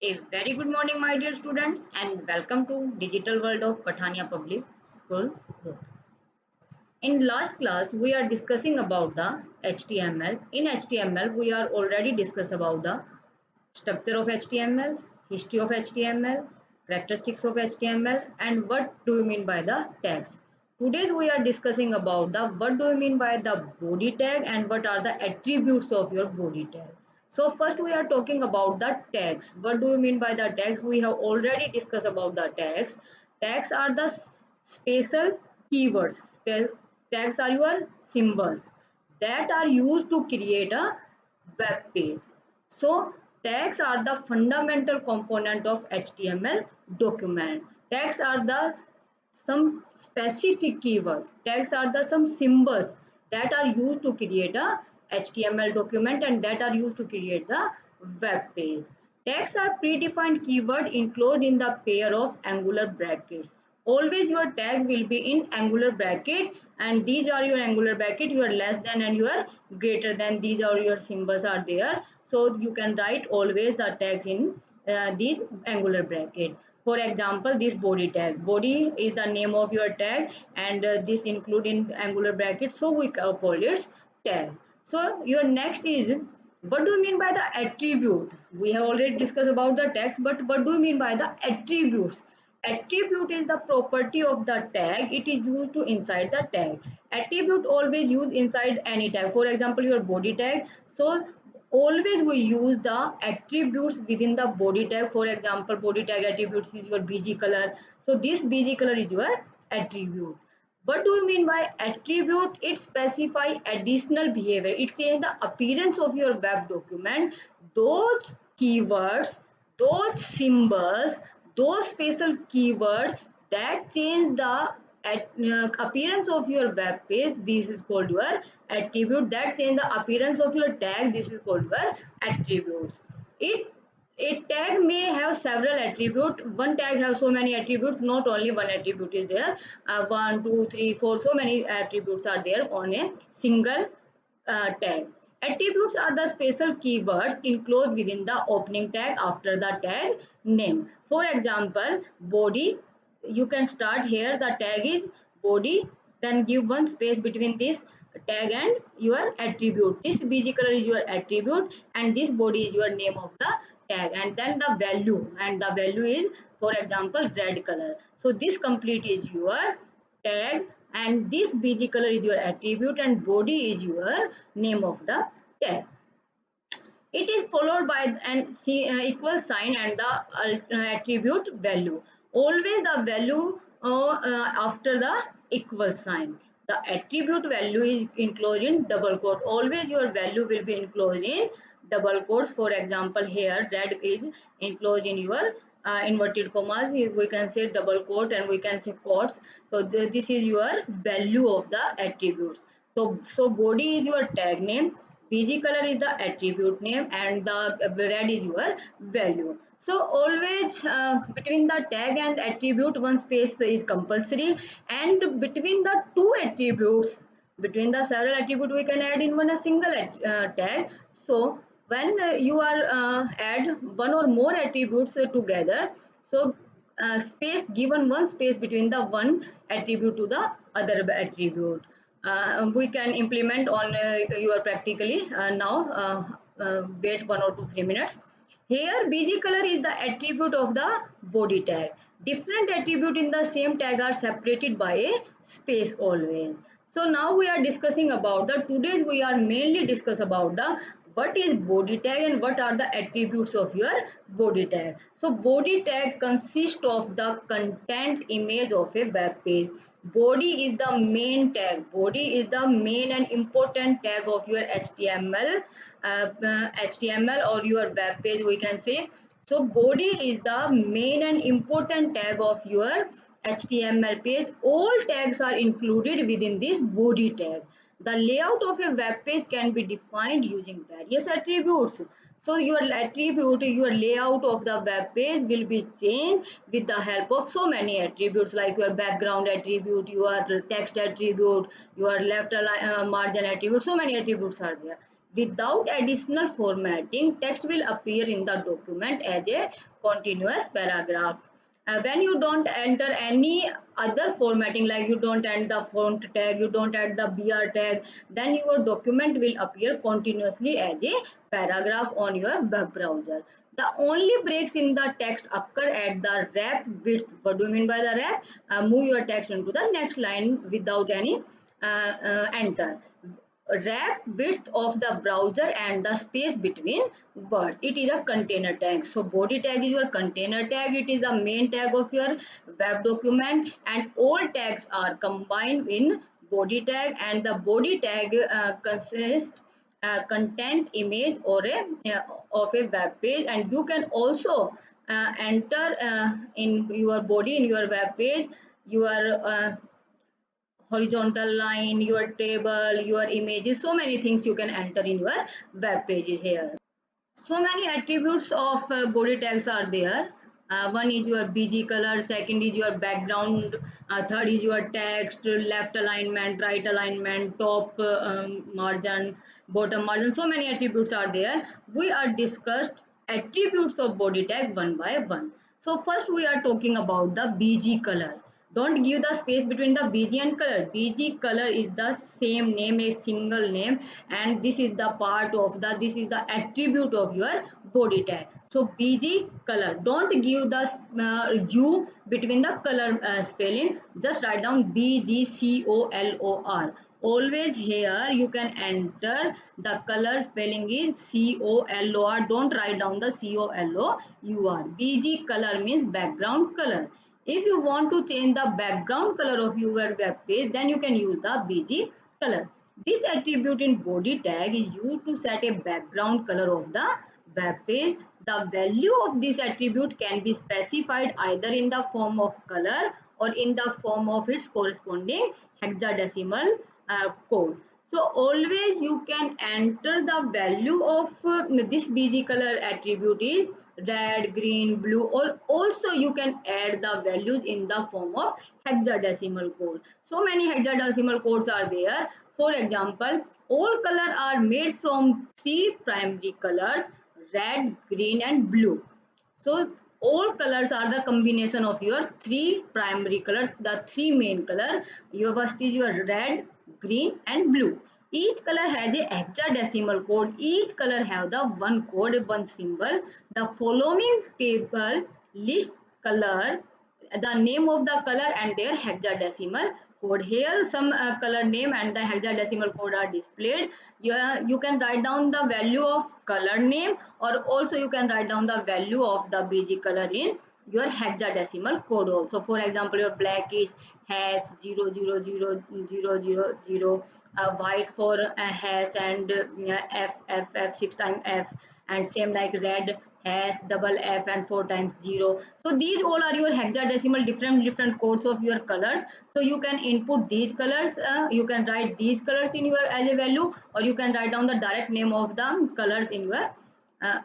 A very good morning, my dear students, and welcome to Digital World of Pathania Public School. In last class, we are discussing about the HTML. In HTML, we are already discussed about the structure of HTML, history of HTML, characteristics of HTML, and what do you mean by the tags. Today we are discussing about the what do you mean by the body tag and what are the attributes of your body tag. So first we are talking about the tags. What do you mean by the tags? We have already discussed about the tags. Tags are the special keywords. Tags are your symbols that are used to create a web page. So tags are the fundamental component of HTML document. Tags are the some specific keyword. Tags are the some symbols that are used to create a HTML document and that are used to create the web page. Tags are predefined keyword enclosed in the pair of angular brackets. Always your tag will be in angular bracket, and these are your angular bracket, your less than and your greater than, these are your symbols are there. So you can write always the tags in these angular bracket. For example, this body tag, body is the name of your tag, and this include in angular bracket, so we call it tag. So your next is, what do you mean by the attribute? We have already discussed about the tags, but what do you mean by the attributes? Attribute is the property of the tag. It is used to inside the tag. Attribute always use inside any tag. For example, your body tag. So always we use the attributes within the body tag. For example, body tag attributes is your bg color. So this bg color is your attribute. What do you mean by attribute? It specify additional behavior. It change the appearance of your web document. Those keywords, those symbols, those special keyword that change the appearance of your web page, this is called your attribute. That change the appearance of your tag, this is called your attributes. It a tag may have several attributes. One tag has so many attributes, not only one attribute is there. One, two, three, four, so many attributes are there on a single tag. Attributes are the special keywords enclosed within the opening tag after the tag name. For example, body, you can start here, the tag is body, then give one space between this tag and your attribute. This bg color is your attribute and this body is your name of the tag, and then the value, and the value is, for example, red color. So this complete is your tag, and this bg color is your attribute and body is your name of the tag. It is followed by an equal sign and the attribute value. Always the value after the equal sign. The attribute value is enclosed in double quote. Always your value will be enclosed in double quotes. For example, here red is enclosed in your inverted commas. We can say double quote and we can say quotes. So this is your value of the attributes. So body is your tag name, bg color is the attribute name, and the red is your value. So always between the tag and attribute one space is compulsory, and between the two attributes, between the several attribute, we can add in one a single tag. So when you are add one or more attributes together, so space, given one space between the one attribute to the other attribute. We can implement on your practically now. Wait 1 or 2 3 minutes. Here bg color is the attribute of the body tag. Different attribute in the same tag are separated by a space always. So now we are discussing about the, today's we are mainly discuss about the what is body tag and what are the attributes of your body tag. So body tag consists of the content image of a web page. Body is the main tag. Body is the main and important tag of your HTML or your web page, we can say. So body is the main and important tag of your HTML page. All tags are included within this body tag. The layout of a web page can be defined using various attributes. So your attribute, your layout of the web page will be changed with the help of so many attributes, like your background attribute, your text attribute, your left margin attribute. So many attributes are there. Without additional formatting, text will appear in the document as a continuous paragraph. When you don't enter any other formatting, like you don't add the font tag, you don't add the BR tag, then your document will appear continuously as a paragraph on your web browser. The only breaks in the text occur at the wrap width. What do you mean by the wrap? Move your text into the next line without any enter. Wrap width of the browser and the space between words. It is a container tag. So body tag is your container tag. It is the main tag of your web document, and all tags are combined in body tag, and the body tag consists content, image, or a of a web page. And you can also enter in your body, in your web page, your horizontal line, your table, your images, so many things you can enter in your web pages here. So many attributes of body tags are there. One is your BG color, second is your background, third is your text, left alignment, right alignment, top margin, bottom margin. So many attributes are there. We are discussed attributes of body tag one by one. So first we are talking about the BG color. Don't give the space between the BG and color. BG color is the same name, a single name, and this is the part of the, this is the attribute of your body tag. So BG color, don't give the U between the color spelling. Just write down BGCOLOR. Always here you can enter the color spelling is COLOR. Don't write down the COLOUR. BG color means background color. If you want to change the background color of your web page, then you can use the BG color. This attribute in body tag is used to set a background color of the web page. The value of this attribute can be specified either in the form of color or in the form of its corresponding hexadecimal code. So always you can enter the value of this BG color attribute is red, green, blue, or also you can add the values in the form of hexadecimal code. So many hexadecimal codes are there. For example, all color are made from three primary colors: red, green, and blue. So all colors are the combination of your three primary colors, the three main color. Your first is your red, green, and blue. Each color has a hexadecimal code. Each color have the one code, one symbol. The following table list color, the name of the color and their hexadecimal code. Here some color name and the hexadecimal code are displayed. You can write down the value of color name, or also you can write down the value of the BG color in your hexadecimal code also. For example, your black is hash 0000000, white for hash, and F 6 times F, and same like red hash double F and 4 times 0. So these all are your hexadecimal different codes of your colors. So you can input these colors, you can write these colors in your as a value, or you can write down the direct name of the colors in your uh,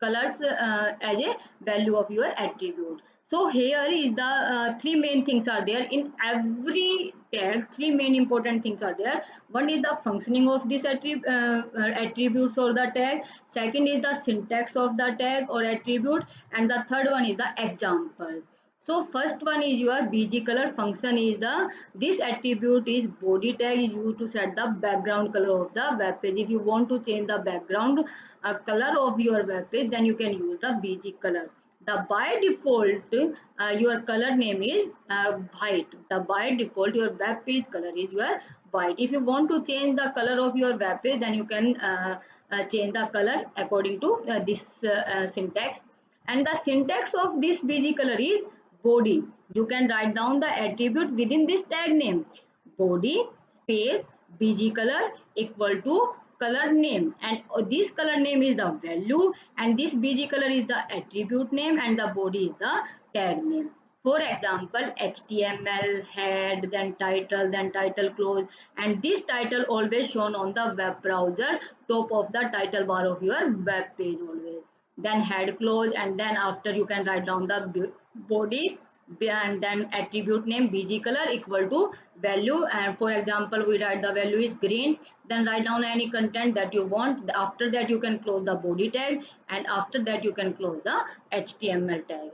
colors as a value of your attribute. So here is the three main things are there in every tag. Three main important things are there. One is the functioning of this attributes or the tag. Second is the syntax of the tag or attribute, and the third one is the example. So first one is your BG color function is the, this attribute is body tag is used to set the background color of the web page. If you want to change the background color of your web page, then you can use the BG color. The by default your color name is white. The by default your web page color is your white. If you want to change the color of your web page, then you can change the color according to this syntax. And the syntax of this BG color is body. You can write down the attribute within this tag name. Body space BG color equal to color name, and this color name is the value, and this BG color is the attribute name, and the body is the tag name. For example, HTML head, then title close, and this title always shown on the web browser top of the title bar of your web page always. Then head close, and then after you can write down the body, and then attribute name bg color equal to value, and for example we write the value is green, then write down any content that you want. After that you can close the body tag, and after that you can close the html tag.